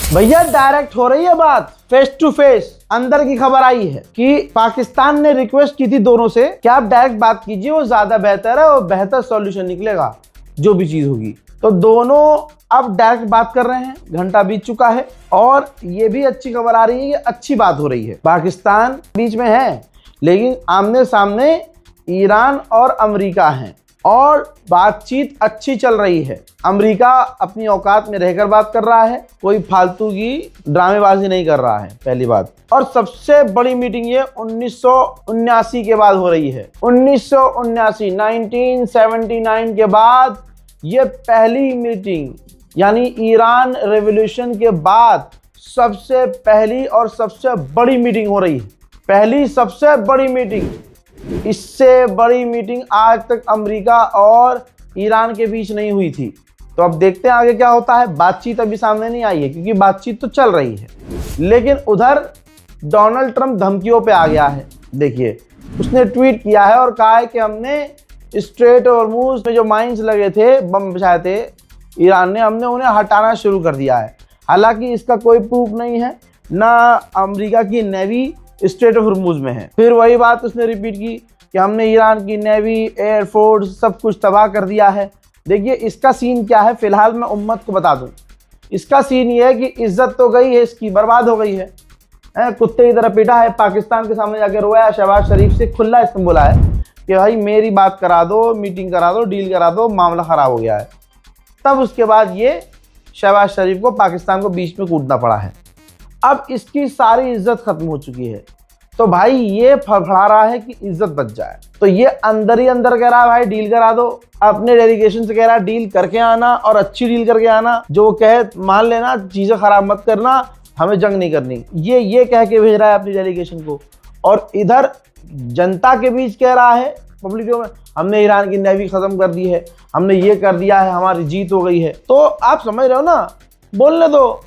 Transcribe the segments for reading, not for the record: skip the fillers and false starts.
भैया डायरेक्ट हो रही है बात, फेस टू फेस। अंदर की खबर आई है कि पाकिस्तान ने रिक्वेस्ट की थी दोनों से कि आप डायरेक्ट बात कीजिए, वो ज्यादा बेहतर है और बेहतर सॉल्यूशन निकलेगा जो भी चीज होगी। तो दोनों अब डायरेक्ट बात कर रहे हैं, घंटा बीत चुका है और ये भी अच्छी खबर आ रही है कि अच्छी बात हो रही है। पाकिस्तान बीच में है लेकिन आमने सामने ईरान और अमेरिका हैं और बातचीत अच्छी चल रही है। अमेरिका अपनी औकात में रहकर बात कर रहा है, कोई फालतू की ड्रामेबाजी नहीं कर रहा है, पहली बात। और सबसे बड़ी मीटिंग ये 1979 के बाद हो रही है। 1979 के बाद ये पहली मीटिंग, यानी ईरान रेवोल्यूशन के बाद सबसे पहली और सबसे बड़ी मीटिंग हो रही है। पहली सबसे बड़ी मीटिंग, इससे बड़ी मीटिंग आज तक अमेरिका और ईरान के बीच नहीं हुई थी। तो अब देखते हैं आगे क्या होता है। बातचीत अभी सामने नहीं आई है क्योंकि बातचीत तो चल रही है, लेकिन उधर डोनाल्ड ट्रंप धमकियों पे आ गया है। देखिए, उसने ट्वीट किया है और कहा है कि हमने स्ट्रेट हॉर्मुज़ में जो माइंस लगे थे, बम बिछाए थे ईरान ने, हमने उन्हें हटाना शुरू कर दिया है। हालांकि इसका कोई प्रूफ नहीं है, ना अमेरिका की नेवी स्ट्रेट ऑफ हॉर्मुज़ में है। फिर वही बात उसने रिपीट की कि हमने ईरान की नेवी, एयरफोर्स सब कुछ तबाह कर दिया है। देखिए, इसका सीन क्या है, फिलहाल मैं उम्मत को बता दूं। इसका सीन ये है कि इज्जत तो गई है इसकी, बर्बाद हो गई है। कुत्ते की तरह पीटा है, पाकिस्तान के सामने जाके रोया। शहबाज शरीफ से खुला इसने बोला है कि भाई मेरी बात करा दो, मीटिंग करा दो, डील करा दो, मामला ख़राब हो गया है। तब उसके बाद ये शहबाज शरीफ को पाकिस्तान को बीच में कूदना पड़ा है। अब इसकी सारी इज्जत खत्म हो चुकी है, तो भाई ये फड़फड़ा रहा है कि इज्जत बच जाए। तो ये अंदर ही अंदर कह रहा है भाई डील करा दो। अपने डेलीगेशन से कह रहा है डील करके आना और अच्छी डील करके आना, जो वो कहे मान लेना, चीज़ें खराब मत करना, हमें जंग नहीं करनी। ये कह के भेज रहा है अपनी डेलीगेशन को। और इधर जनता के बीच कह रहा है पब्लिक में, हमने ईरान की नेवी ख़त्म कर दी है, हमने ये कर दिया है, हमारी जीत हो गई है। तो आप समझ रहे हो ना, बोलने दो।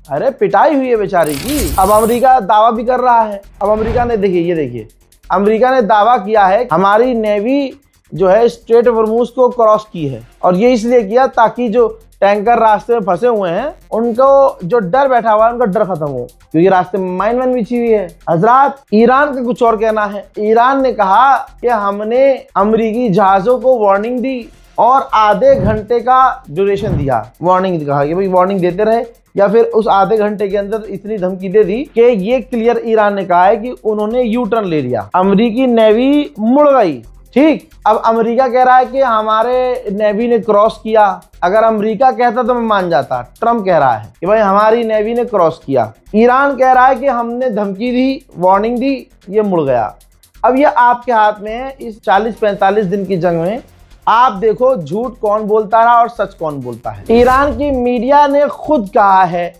अरे पिटाई हुई है बेचारी की। अब अमेरिका दावा भी कर रहा है। अब अमेरिका ने देखिए अमेरिका ने दावा किया है हमारी नेवी जो है स्ट्रेट ऑफ हॉर्मुज़ को क्रॉस की है, और ये इसलिए किया ताकि जो टैंकर रास्ते में फंसे हुए हैं उनको जो डर बैठा हुआ है उनका डर खत्म हो, क्योंकि रास्ते में माइन वाइन बिछी हुई है। हजरात, ईरान का कुछ और कहना है। ईरान ने कहा कि हमने अमेरिकी जहाजों को वार्निंग दी और आधे घंटे का ड्यूरेशन दिया। वार्निंग कहा कि भाई वार्निंग देते रहे, या फिर उस आधे घंटे के अंदर इतनी धमकी दे दी कि ये क्लियर ईरान ने कहा है कि उन्होंने यू टर्न ले लिया। अमेरिकी नेवी मुड़ गई। ठीक, अब अमेरिका कह रहा है कि हमारे नेवी ने क्रॉस किया। अगर अमेरिका कहता तो मैं मान जाता, ट्रम्प कह रहा है कि भाई हमारी नेवी ने क्रॉस किया। ईरान कह रहा है कि हमने धमकी दी, वार्निंग दी, ये मुड़ गया। अब ये आपके हाथ में है। इस 40-45 दिन की जंग में आप देखो झूठ कौन बोलता रहा और सच कौन बोलता है। ईरान की मीडिया ने खुद कहा है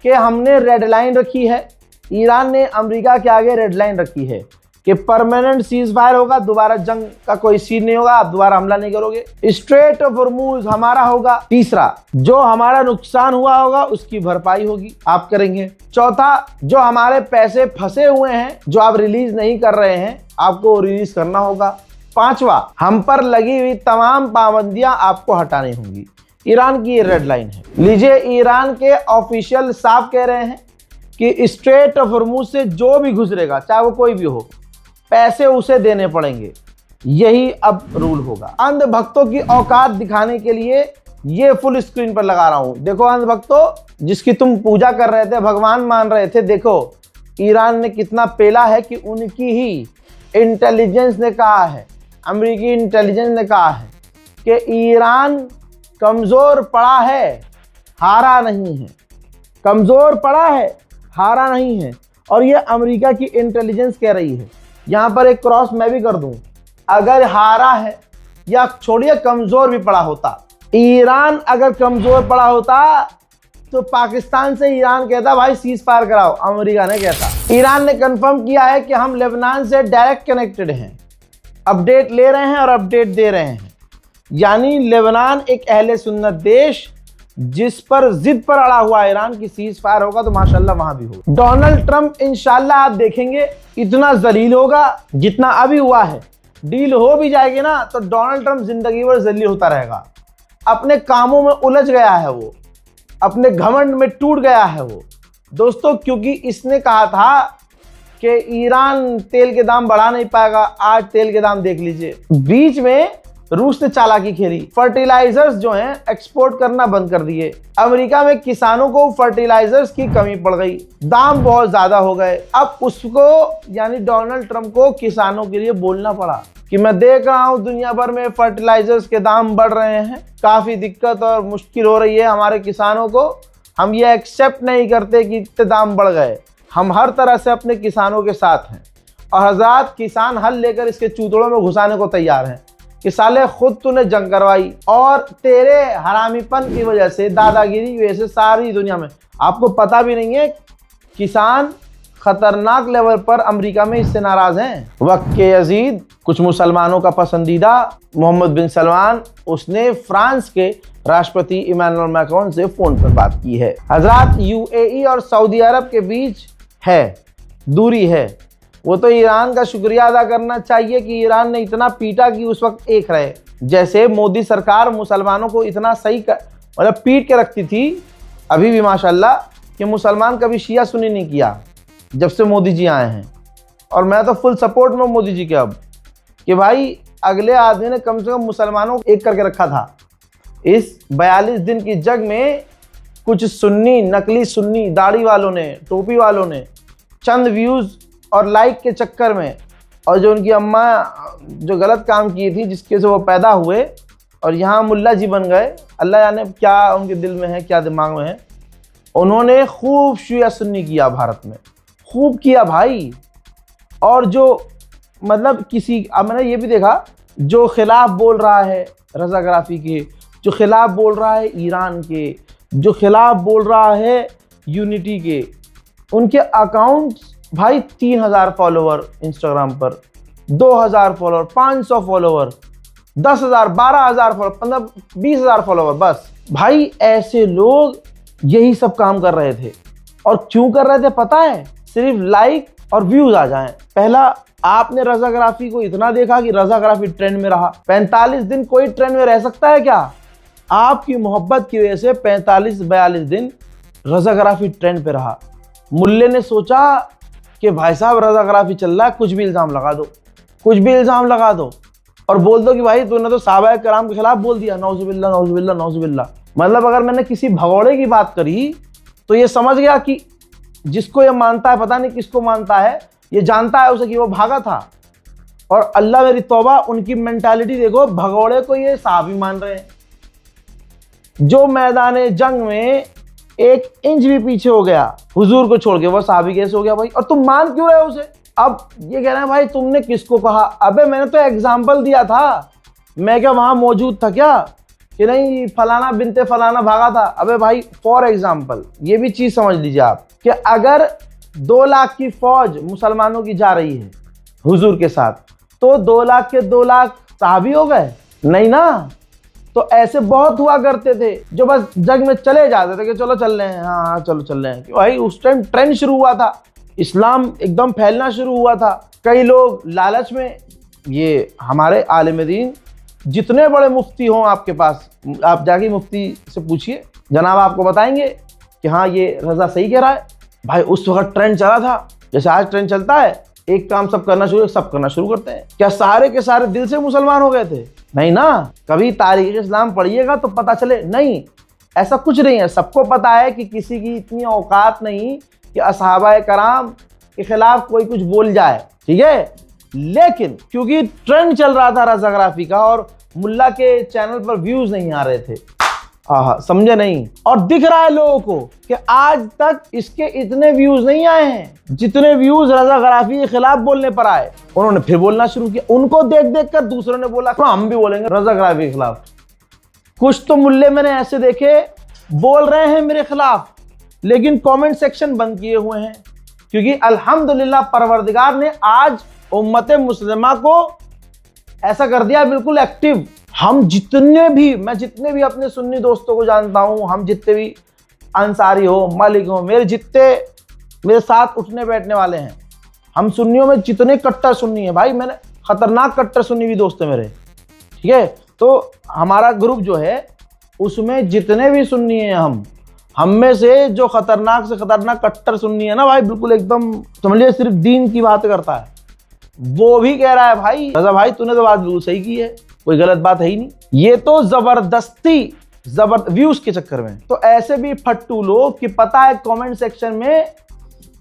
कि हमने रेड लाइन रखी है। ईरान ने अमेरिका के आगे रेड लाइन रखी है कि परमानेंट सीज फायर होगा, दोबारा जंग का कोई सीन नहीं होगा, आप दोबारा हमला नहीं करोगे, स्ट्रेट ऑफ हॉर्मुज़ हमारा होगा। तीसरा, जो हमारा नुकसान हुआ होगा उसकी भरपाई होगी, आप करेंगे। चौथा, जो हमारे पैसे फंसे हुए हैं जो आप रिलीज नहीं कर रहे हैं, आपको रिलीज करना होगा। पांचवा, हम पर लगी हुई तमाम पाबंदियां आपको हटानी होंगी। ईरान की ये रेड लाइन है। लीजिए, ईरान के ऑफिशियल साफ कह रहे हैं कि स्ट्रेट ऑफ हॉर्मुज़ से जो भी गुजरेगा, चाहे वो कोई भी हो, पैसे उसे देने पड़ेंगे। यही अब रूल होगा। अंधभक्तों की औकात दिखाने के लिए ये फुल स्क्रीन पर लगा रहा हूं। देखो अंधभक्तों, जिसकी तुम पूजा कर रहे थे, भगवान मान रहे थे, देखो ईरान ने कितना पेला है कि उनकी ही इंटेलिजेंस ने कहा है, अमेरिकी इंटेलिजेंस ने कहा है कि ईरान कमज़ोर पड़ा है, हारा नहीं है। कमज़ोर पड़ा है, हारा नहीं है। और ये अमेरिका की इंटेलिजेंस कह रही है। यहाँ पर एक क्रॉस मैं भी कर दूं, अगर हारा है या छोड़िए कमज़ोर भी पड़ा होता, ईरान अगर कमज़ोर पड़ा होता तो पाकिस्तान से ईरान कहता भाई सीज फायर कराओ, अमेरिका ने कहता। ईरान ने कंफर्म किया है कि हम लेबनान से डायरेक्ट कनेक्टेड हैं, अपडेट ले रहे हैं और अपडेट दे रहे हैं। यानी लेबनान एक अहले सुन्नत देश जिस पर जिद पर अड़ा हुआ ईरान की सीज फायर होगा तो माशाल्लाह वहां भी होगा। डोनाल्ड ट्रंप इंशाल्लाह आप देखेंगे इतना जलील होगा जितना अभी हुआ है। डील हो भी जाएगी ना तो डोनाल्ड ट्रंप जिंदगी भर जलील होता रहेगा। अपने कामों में उलझ गया है वो। अपने घमंड में टूट गया है वो दोस्तों, क्योंकि इसने कहा था कि ईरान तेल के दाम बढ़ा नहीं पाएगा। आज तेल के दाम देख लीजिए। बीच में रूस ने चालाकी खेली, फर्टिलाइजर्स जो हैं एक्सपोर्ट करना बंद कर दिए। अमेरिका में किसानों को फर्टिलाइजर्स की कमी पड़ गई, दाम बहुत ज्यादा हो गए। अब उसको यानी डोनाल्ड ट्रंप को किसानों के लिए बोलना पड़ा कि मैं देख रहा हूं दुनिया भर में फर्टिलाइजर्स के दाम बढ़ रहे हैं, काफी दिक्कत और मुश्किल हो रही है हमारे किसानों को। हम ये एक्सेप्ट नहीं करते कि इतने दाम बढ़ गए। हम हर तरह से अपने किसानों के साथ हैं और हज़ार किसान हल लेकर इसके चूतड़ों में घुसाने को तैयार हैं कि साले खुद तूने जंग करवाई और तेरे हरामीपन की वजह से, दादागिरी की वजह से सारी दुनिया में आपको पता भी नहीं है किसान खतरनाक लेवल पर अमेरिका में इससे नाराज हैं। वक्त के यजीद, कुछ मुसलमानों का पसंदीदा मोहम्मद बिन सलमान, उसने फ्रांस के राष्ट्रपति इमानुएल मैक्रोन से फोन पर बात की है। हजरात, यूएई और सऊदी अरब के बीच है दूरी है, वो तो ईरान का शुक्रिया अदा करना चाहिए कि ईरान ने इतना पीटा कि उस वक्त एक रहे। जैसे मोदी सरकार मुसलमानों को इतना सही मतलब पीट के रखती थी, अभी भी माशाल्लाह कि मुसलमान कभी शिया सुन्नी नहीं किया जब से मोदी जी आए हैं। और मैं तो फुल सपोर्ट में मोदी जी के अब कि भाई अगले आदमी ने कम से कम मुसलमानों को एक करके रखा था। इस 42 दिन की जंग में कुछ सुन्नी, नकली सुन्नी दाढ़ी वालों ने, टोपी वालों ने चंद व्यूज़ और लाइक के चक्कर में, और जो उनकी अम्मा जो गलत काम की थी जिसके से वो पैदा हुए और यहाँ मुल्ला जी बन गए, अल्लाह जाने क्या उनके दिल में है, क्या दिमाग में है। उन्होंने खूब शिया सुन्नी किया भारत में, खूब किया भाई। और जो मतलब किसी, अब मैंने ये भी देखा जो खिलाफ बोल रहा है रज़ाग्राफी के, जो खिलाफ बोल रहा है ईरान के, जो खिलाफ बोल रहा है यूनिटी के, उनके अकाउंट्स भाई 3000 फॉलोवर इंस्टाग्राम पर, 2000 फॉलोवर, 500 फॉलोवर, 10,000, 12,000 फॉलोवर, 15-20,000 फॉलोवर। बस भाई ऐसे लोग यही सब काम कर रहे थे। और क्यों कर रहे थे पता है? सिर्फ लाइक और व्यूज आ जाएं। पहला, आपने रज़ाग्राफी को इतना देखा कि रज़ाग्राफी ट्रेंड में रहा। 45 दिन कोई ट्रेंड में रह सकता है क्या? आपकी मोहब्बत की वजह से 45-42 दिन रज़ाग्राफी ट्रेंड पे रहा। मुल्ले ने सोचा कि भाई साहब रज़ाग्राफी चल रहा है, कुछ भी इल्ज़ाम लगा दो, कुछ भी इल्ज़ाम लगा दो और बोल दो कि भाई तूने तो सहाबाए कराम के खिलाफ बोल दिया। नौजुबिल्ला नौजुबिल्ला नौजुबिल्ला। मतलब अगर मैंने किसी भगौड़े की बात करी तो ये समझ गया कि जिसको ये मानता है, पता नहीं किसको मानता है, ये जानता है उसे कि वो भागा था। और अल्लाह मेरी तौबा, उनकी मेंटालिटी देखो, भगौड़े को ये साहबी मान रहे हैं। जो मैदान जंग में 1 इंच भी पीछे हो गया हुजूर को छोड़ के, वो साहबी कैसे हो गया भाई? और तुम मान क्यों रहे हो उसे? अब ये कह रहे हैं भाई तुमने किसको कहा? अबे मैंने तो एग्जाम्पल दिया था, मैं क्या वहां मौजूद था क्या कि नहीं फलाना बिनते फलाना भागा था? अबे भाई फॉर एग्जाम्पल ये भी चीज समझ लीजिए आप कि अगर 2 लाख की फौज मुसलमानों की जा रही है हुजूर के साथ, तो 2 लाख के 2 लाख साहबी हो गए? नहीं ना। तो ऐसे बहुत हुआ करते थे जो बस जंग में चले जाते थे कि चलो चल रहे हैं, हाँ चलो चल रहे हैं। कि भाई उस टाइम ट्रेंड शुरू हुआ था, इस्लाम एकदम फैलना शुरू हुआ था। कई लोग लालच में, ये हमारे आलिम दीन जितने बड़े मुफ्ती हों आपके पास, आप जाके मुफ्ती से पूछिए, जनाब आपको बताएंगे कि हाँ ये रज़ा सही कह रहा है। भाई उस वक्त ट्रेंड चला था, जैसे आज ट्रेंड चलता है, एक काम सब करना शुरू करते हैं। क्या सारे के सारे दिल से मुसलमान हो गए थे? नहीं ना। कभी तारीख इस्लाम पढ़िएगा तो पता चले, नहीं ऐसा कुछ नहीं है। सबको पता है कि किसी की इतनी औकात नहीं कि असहाबाए कराम के खिलाफ कोई कुछ बोल जाए, ठीक है। लेकिन क्योंकि ट्रेंड चल रहा था रज़ाग्राफी का और मुल्ला के चैनल पर व्यूज नहीं आ रहे थे, समझे नहीं। और दिख रहा है लोगों को कि आज तक इसके इतने व्यूज नहीं आए हैं जितने व्यूज रज़ाग्राफी के खिलाफ बोलने पर आए। उन्होंने फिर बोलना शुरू किया, उनको देख देख कर दूसरों ने बोला तो हम भी बोलेंगे रज़ाग्राफी के खिलाफ। कुछ तो मुल्ले मैंने ऐसे देखे बोल रहे हैं मेरे खिलाफ, लेकिन कमेंट सेक्शन बंद किए हुए हैं, क्योंकि अल्हम्दुलिल्लाह परवरदिगार ने आज उम्मत मुस्लिमा को ऐसा कर दिया बिल्कुल एक्टिव। हम जितने भी अपने सुन्नी दोस्तों को जानता हूं, हम जितने भी अंसारी हो, मलिक हो, मेरे साथ उठने बैठने वाले हैं, हम सुन्नियों में जितने कट्टर सुन्नी है भाई, मैंने खतरनाक कट्टर सुन्नी भी दोस्त है मेरे, ठीक है। तो हमारा ग्रुप जो है उसमें जितने भी सुन्नी हैं हम में से जो खतरनाक से खतरनाक कट्टर सुन्नी है ना भाई, बिल्कुल एकदम समझ लिया सिर्फ दीन की बात करता है, वो भी कह रहा है भाई रजा भाई तूने तो बात बिल्कुल सही की है, कोई गलत बात है ही नहीं। ये तो जबरदस्ती व्यूज के चक्कर में। तो ऐसे भी फट्टू लोग कि पता है कमेंट सेक्शन में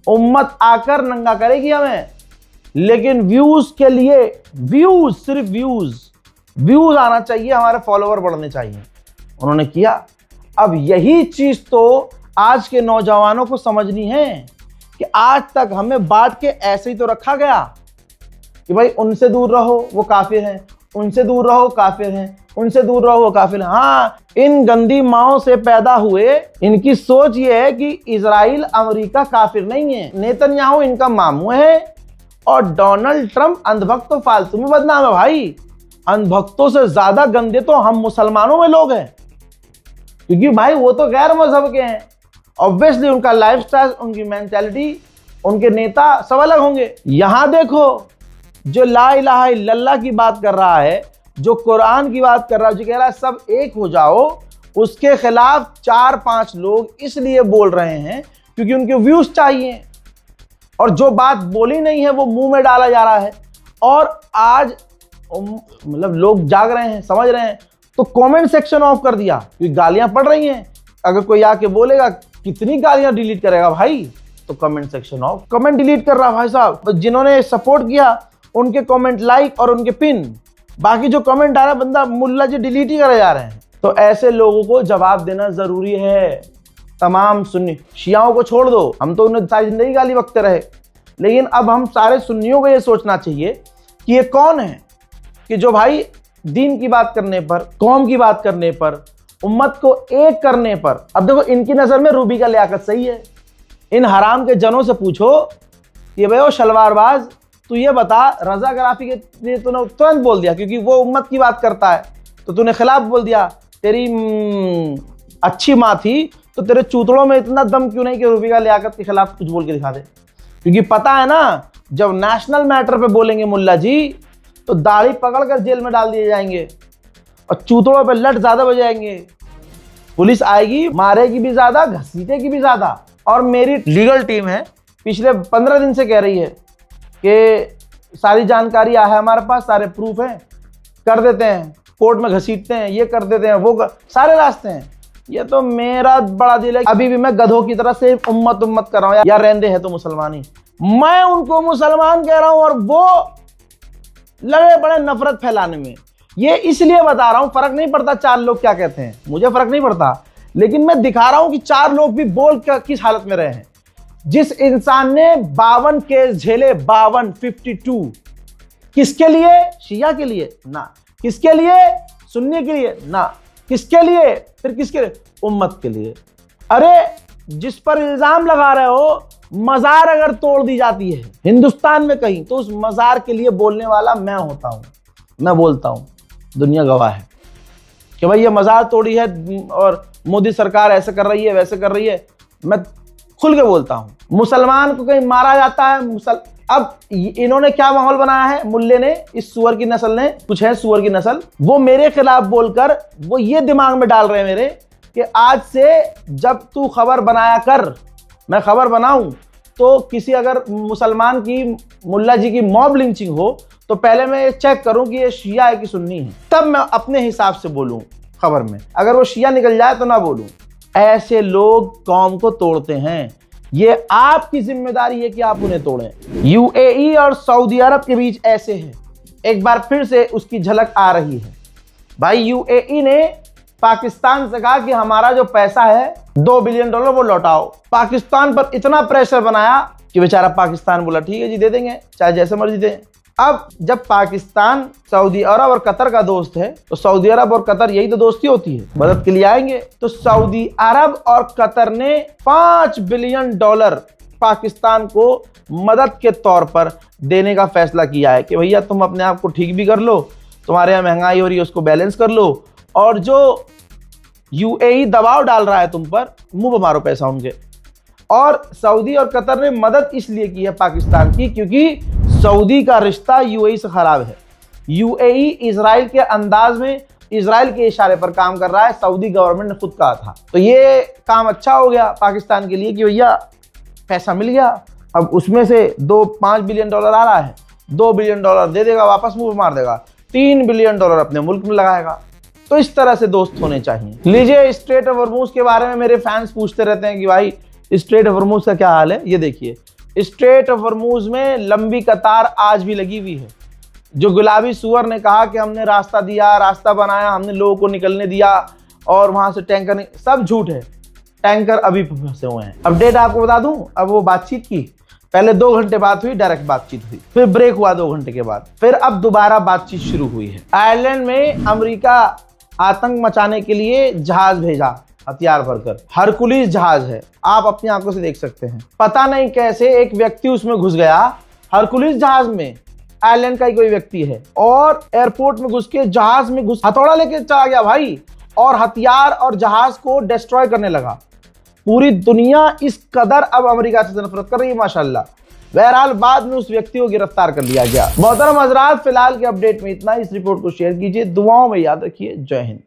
उम्मत आकर नंगा करेगी हमें, लेकिन व्यूज के लिए, व्यूज सिर्फ व्यूज आना चाहिए, हमारे फॉलोवर बढ़ने चाहिए, उन्होंने किया। अब यही चीज तो आज के नौजवानों को समझनी है कि आज तक हमें बांट के ऐसे ही तो रखा गया कि भाई उनसे दूर रहो वो काफिर हैं, उनसे दूर रहो काफिर हैं, उनसे दूर रहो वो काफिर हैं। हाँ, इन गंदी माओं से पैदा हुए इनकी सोच ये है कि इजराइल अमेरिका काफिर नहीं है, नेतन्याहू इनका मामू है और डोनाल्ड ट्रंप अंधभक्त तो फालतू में बदनाम है भाई। अंधभक्तों से ज्यादा गंदे तो हम मुसलमानों में लोग हैं, क्योंकि भाई वो तो गैर मजहब के हैं, ऑब्वियसली उनका लाइफस्टाइल, उनकी मेंटालिटी, उनके नेता सब अलग होंगे। यहां देखो जो ला इलाहा इल्लल्लाह की बात कर रहा है, जो कुरान की बात कर रहा है, जो कह रहा है सब एक हो जाओ, उसके खिलाफ 4-5 लोग इसलिए बोल रहे हैं क्योंकि उनके व्यूज चाहिए, और जो बात बोली नहीं है वो मुंह में डाला जा रहा है। और आज मतलब लोग जाग रहे हैं, समझ रहे हैं, तो कमेंट सेक्शन ऑफ कर दिया क्योंकि गालियां पड़ रही हैं। अगर कोई आके बोलेगा कितनी गालियां डिलीट करेगा भाई, तो comment section of, comment delete कर रहा भाई साहब। तो जिन्होंने सपोर्ट किया उनके कमेंट लाइक और उनके पिन, बाकी जो कमेंट आ रहा है बंदा मुल्ला जी डिलीट ही करे जा रहे हैं। तो ऐसे लोगों को जवाब देना जरूरी है। तमाम सुन्नी शियाओं को छोड़ दो, हम तो उन्हें सारी जिंदगी गाली बकते रहे, लेकिन अब हम सारे सुन्नियों को ये सोचना चाहिए कि ये कौन है कि जो भाई दीन की बात करने पर, कौम की बात करने पर, उम्मत को एक करने पर, अब देखो इनकी नजर में रूबी का लियाकत सही है। इन हराम के जनों से पूछो कि भाई वो शलवारबाज, तू ये बता रजा गराफी के लिए तूने तुरंत बोल दिया क्योंकि वो उम्मत की बात करता है, तो तूने खिलाफ बोल दिया। तेरी अच्छी माँ थी तो तेरे चूतड़ों में इतना दम क्यों नहीं कि रूबी का लियाकत के खिलाफ कुछ बोल के दिखा दे, क्योंकि पता है ना जब नेशनल मैटर पे बोलेंगे मुल्ला जी तो दाढ़ी पकड़कर जेल में डाल दिए जाएंगे और चूतड़ों पे लट ज्यादा बजाएंगे, पुलिस आएगी, मारेगी भी ज्यादा, घसीटेगी भी ज्यादा। और मेरी लीगल टीम है पिछले 15 दिन से कह रही है कि सारी जानकारी है हमारे पास, सारे प्रूफ हैं, कर देते हैं, कोर्ट में घसीटते हैं, ये कर देते हैं, वो सारे रास्ते हैं। ये तो मेरा बड़ा दिल है, अभी भी मैं गधों की तरह से उम्मत कर रहा हूँ यार, रहंदे हैं तो मुसलमान ही, मैं उनको मुसलमान कह रहा हूँ और वो लगे पड़े नफरत फैलाने में। ये इसलिए बता रहा हूं, फर्क नहीं पड़ता 4 लोग क्या कहते हैं, मुझे फर्क नहीं पड़ता, लेकिन मैं दिखा रहा हूं कि 4 लोग भी बोल किस हालत में रहे हैं। जिस इंसान ने 52 केस झेले, 52 किसके लिए? शिया के लिए ना, किसके लिए? सुन्नी के लिए ना, किसके लिए? फिर किसके लिए? उम्मत के लिए। अरे जिस पर इल्जाम लगा रहे हो मजार अगर तोड़ दी जाती है हिंदुस्तान में कहीं, तो उस मजार के लिए बोलने वाला मैं होता हूं, मैं बोलता हूं, दुनिया गवाह है कि भाई ये मजार तोड़ी है और मोदी सरकार ऐसे कर रही है, वैसे कर रही है, मैं खुल के बोलता हूं। मुसलमान को कहीं मारा जाता है, अब इन्होंने क्या माहौल बनाया है, मुल्ले ने, इस सुअर की नस्ल ने, कुछ है सुअर की नस्ल, वो मेरे खिलाफ बोलकर वो ये दिमाग में डाल रहे हैं मेरे कि आज से जब तू खबर बनाया कर, मैं खबर बनाऊं तो किसी अगर मुसलमान की, मुल्ला जी की मॉब लिंचिंग हो तो पहले मैं ये चेक करूं कि ये शिया है कि सुन्नी है, तब मैं अपने हिसाब से बोलूं खबर में। अगर वो शिया निकल जाए तो ना बोलूं। ऐसे लोग कौम को तोड़ते हैं, ये आपकी जिम्मेदारी है कि आप उन्हें तोड़ें। यूएई और सऊदी अरब के बीच ऐसे है, एक बार फिर से उसकी झलक आ रही है। भाई यूएई ने पाकिस्तान से कहा कि हमारा जो पैसा है $2 बिलियन वो लौटाओ। पाकिस्तान पर इतना प्रेशर बनाया कि बेचारा पाकिस्तान बोला ठीक है जी दे देंगे, चाहे जैसे मर्जी दें। अब जब पाकिस्तान सऊदी अरब और कतर का दोस्त है तो सऊदी अरब और कतर यही तो दोस्ती होती है, मदद के लिए आएंगे। तो सऊदी अरब और कतर ने $5 बिलियन पाकिस्तान को मदद के तौर पर देने का फैसला किया है कि भैया तुम अपने आप को ठीक भी कर लो, तुम्हारे यहाँ महंगाई हो रही है उसको बैलेंस कर लो, और जो यूएई दबाव डाल रहा है तुम पर, मुंह पे मारो पैसा उनके। और सऊदी और कतर ने मदद इसलिए की है पाकिस्तान की क्योंकि सऊदी का रिश्ता यूएई से खराब है। यूएई इजराइल के अंदाज में इजराइल के इशारे पर काम कर रहा है, सऊदी गवर्नमेंट ने खुद कहा था। तो ये काम अच्छा हो गया पाकिस्तान के लिए कि भैया पैसा मिल गया। अब उसमें से 5 बिलियन डॉलर आ रहा है, 2 बिलियन डॉलर दे देगा, वापस मुंह मार देगा, 3 बिलियन डॉलर अपने मुल्क में लगाएगा। तो इस तरह से दोस्त होने चाहिए। लीजिए, स्ट्रेट ऑफ हॉर्मूज के बारे में मेरे फैंस पूछते रहते हैं कि भाई स्ट्रेट ऑफ हॉर्मूज का क्या हाल है। ये देखिए, स्ट्रेट ऑफ हॉर्मूज में लंबी कतार आज भी लगी हुई है। जो गुलाबी सुअर ने कहा कि हमने रास्ता दिया, रास्ता बनाया, हमने लोगों को निकलने दिया और वहां से टैंकर, सब झूठ है। टैंकर अभी फंसे हुए हैं। अपडेट आपको बता दूं, अब वो बातचीत की, पहले 2 घंटे बात हुई, डायरेक्ट बातचीत हुई, फिर ब्रेक हुआ 2 घंटे के बाद, फिर अब दोबारा बातचीत शुरू हुई है। आयरलैंड में अमेरिका आतंक मचाने के लिए जहाज भेजा, हथियार भरकर, हरकुलिस जहाज है, आप अपनी आंखों से देख सकते हैं। पता नहीं कैसे एक व्यक्ति उसमें घुस गया, हरकुलिस जहाज में, आयरलैंड का ही कोई व्यक्ति है, और एयरपोर्ट में घुस के जहाज में घुस हथौड़ा लेके चला गया भाई, और हथियार और जहाज को डिस्ट्रॉय करने लगा। पूरी दुनिया इस कदर अब अमेरिका से नफरत कर रही है माशाल्लाह। बहरहाल बाद में उस व्यक्ति को गिरफ्तार कर लिया गया। मोहतरम हजरात, फिलहाल के अपडेट में इतना ही। इस रिपोर्ट को शेयर कीजिए, दुआओं में याद रखिए। जय हिंद।